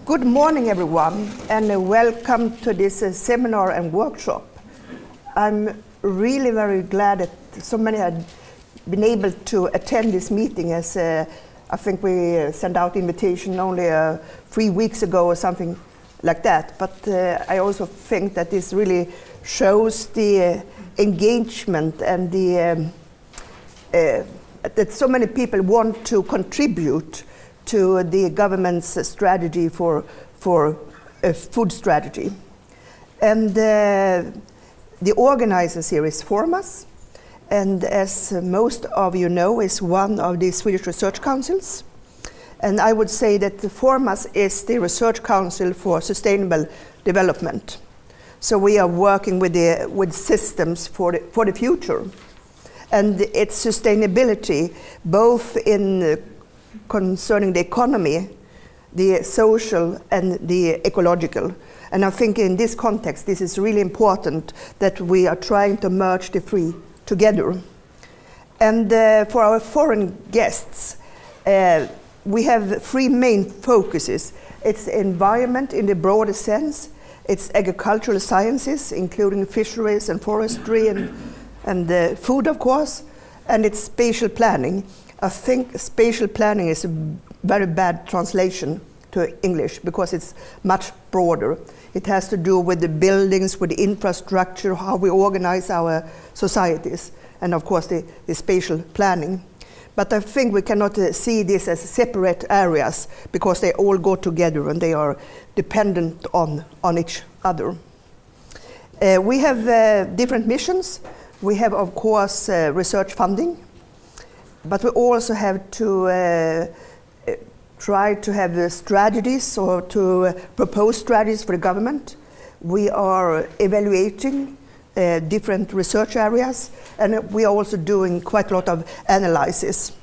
Good morning, everyone, and welcome to this seminar and workshop. I'm really very glad that so many had been able to attend this meeting, as I think we sent out invitation only 3 weeks ago or something like that. But I also think that this really shows the engagement and the that so many people want to contribute to the government's strategy for a food strategy. And the organizers here is Formas, and as most of you know, is one of the Swedish Research Councils. And I would say that the Formas is the Research Council for Sustainable Development. So we are working with systems for the future. And its sustainability, both in concerning the economy, the social and the ecological. And I think in this context, this is really important that we are trying to merge the three together. And for our foreign guests, we have three main focuses. It's environment in the broader sense, it's agricultural sciences, including fisheries and forestry and food, of course, and it's spatial planning. I think spatial planning is a very bad translation to English because it's much broader. It has to do with the buildings, with the infrastructure, how we organize our societies, and of course the spatial planning. But I think we cannot see this as separate areas because they all go together and they are dependent on each other. We have different missions. We have, of course, research funding, but we also have to try to have strategies or to propose strategies for the government. We are evaluating different research areas, and we are also doing quite a lot of analysis.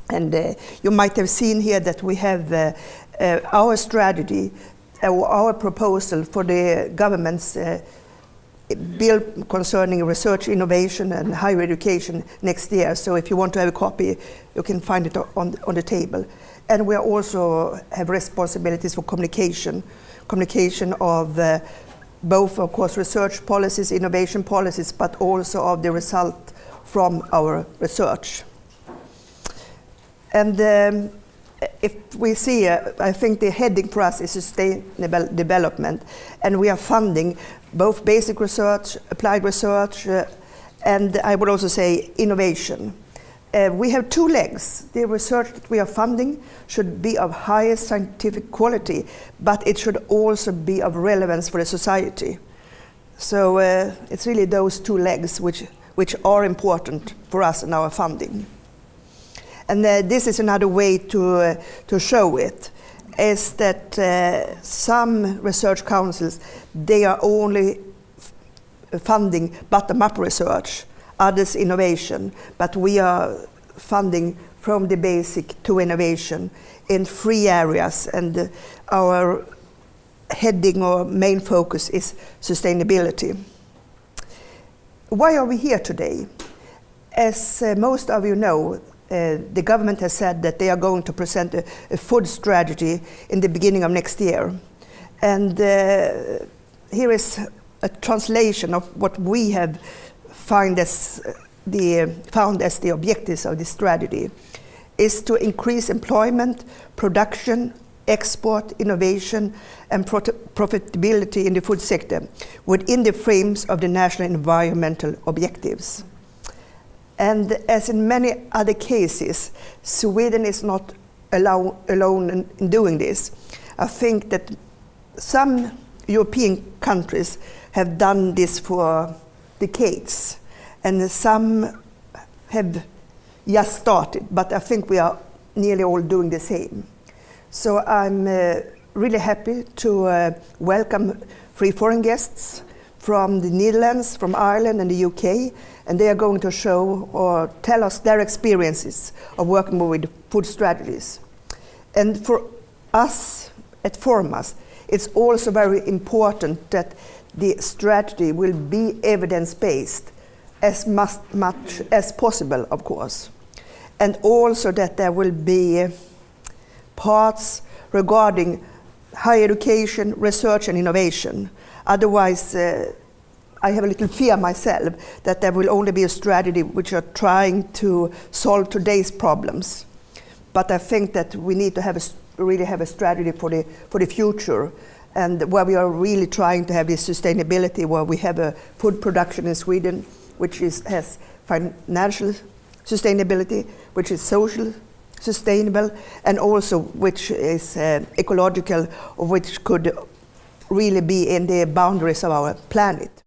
And you might have seen here that we have our strategy, our proposal for the government's bill concerning research, innovation and higher education next year. So if you want to have a copy, you can find it on the table. And we also have responsibilities for communication of both, of course, research policies, innovation policies, but also of the result from our research. And if we see, I think the heading for us is sustainable development, and we are funding both basic research, applied research, and I would also say innovation. We have two legs. The research that we are funding should be of highest scientific quality, but it should also be of relevance for the society. So it's really those two legs which are important for us in our funding. And this is another way to show it, is that some research councils, they are only funding bottom-up research, others innovation, but we are funding from the basic to innovation in 3 areas, and our heading or main focus is sustainability. Why are we here today? As most of you know, the government has said that they are going to present a food strategy in the beginning of next year. And here is a translation of what we have found as the objectives of this strategy, is to increase employment, production, export, innovation, and profitability in the food sector within the frames of the national environmental objectives. And as in many other cases, Sweden is not alone in doing this. I think that some European countries have done this for decades, and some have just started, but I think we are nearly all doing the same. So I'm really happy to welcome 3 foreign guests from the Netherlands, from Ireland and the UK, and they are going to show or tell us their experiences of working with food strategies. And for us at Formas, it's also very important that the strategy will be evidence-based as much as possible, of course. And also that there will be parts regarding higher education, research and innovation. Otherwise, I have a little fear myself that there will only be a strategy which are trying to solve today's problems. But I think that we need to have really have a strategy for the future, and where we are really trying to have this sustainability, where we have a food production in Sweden which has financial sustainability, which is social sustainable, and also which is ecological, or which could really be in the boundaries of our planet.